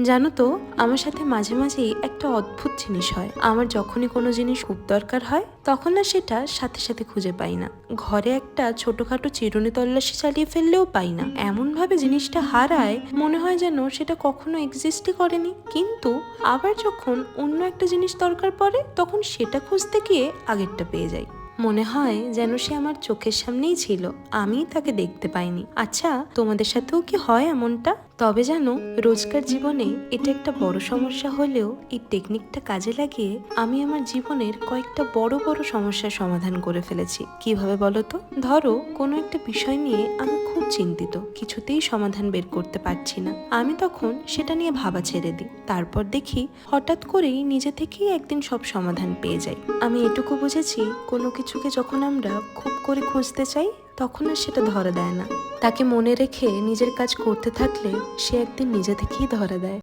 জানো তো, আমার সাথে মাঝে মাঝেই একটা অদ্ভুত জিনিস হয়। আমার যখনই কোনো জিনিস খুব দরকার হয় তখন না সেটা সাথে সাথে খুঁজে পাই না। ঘরে একটা ছোটখাটো চিরুনি তল্লাশি চালিয়ে ফেললেও পাই না। এমন ভাবে জিনিসটা হারায়, মনে হয় যেন সেটা কখনো এক্সিস্টই করেনি। কিন্তু আবার যখন অন্য একটা জিনিস দরকার পড়ে তখন সেটা খুঁজতে গিয়ে আগেরটা পেয়ে যাই। মনে হয় যেন সে আমার চোখের সামনেই ছিল, আমি তাকে দেখতে পাইনি। আচ্ছা, তোমাদের সাথেও কি হয় এমনটা? তবে জানো, রোজকার জীবনে এটা একটা বড় সমস্যা হলেও এই টেকনিকটা কাজে লাগিয়ে আমি আমার জীবনের কয়েকটা বড় বড় সমস্যার সমাধান করে ফেলেছি। কিভাবে বলো তো? ধরো, কোনো একটা বিষয় নিয়ে আমি খুব চিন্তিত, কিছুতেই সমাধান বের করতে পারছি না। আমি তখন সেটা নিয়ে ভাবা ছেড়ে দিই। তারপর দেখি হঠাৎ করেই নিজে থেকেই একদিন সব সমাধান পেয়ে যাই। আমি এটুকু বুঝেছি, কোনো কিছুকে যখন আমরা খুব করে খুঁজতে চাই তখন আর সেটা ধরা দেয় না। তাকে মনে রেখে নিজের কাজ করতে থাকলে সে একদিন নিজে থেকেই ধরা দেয়।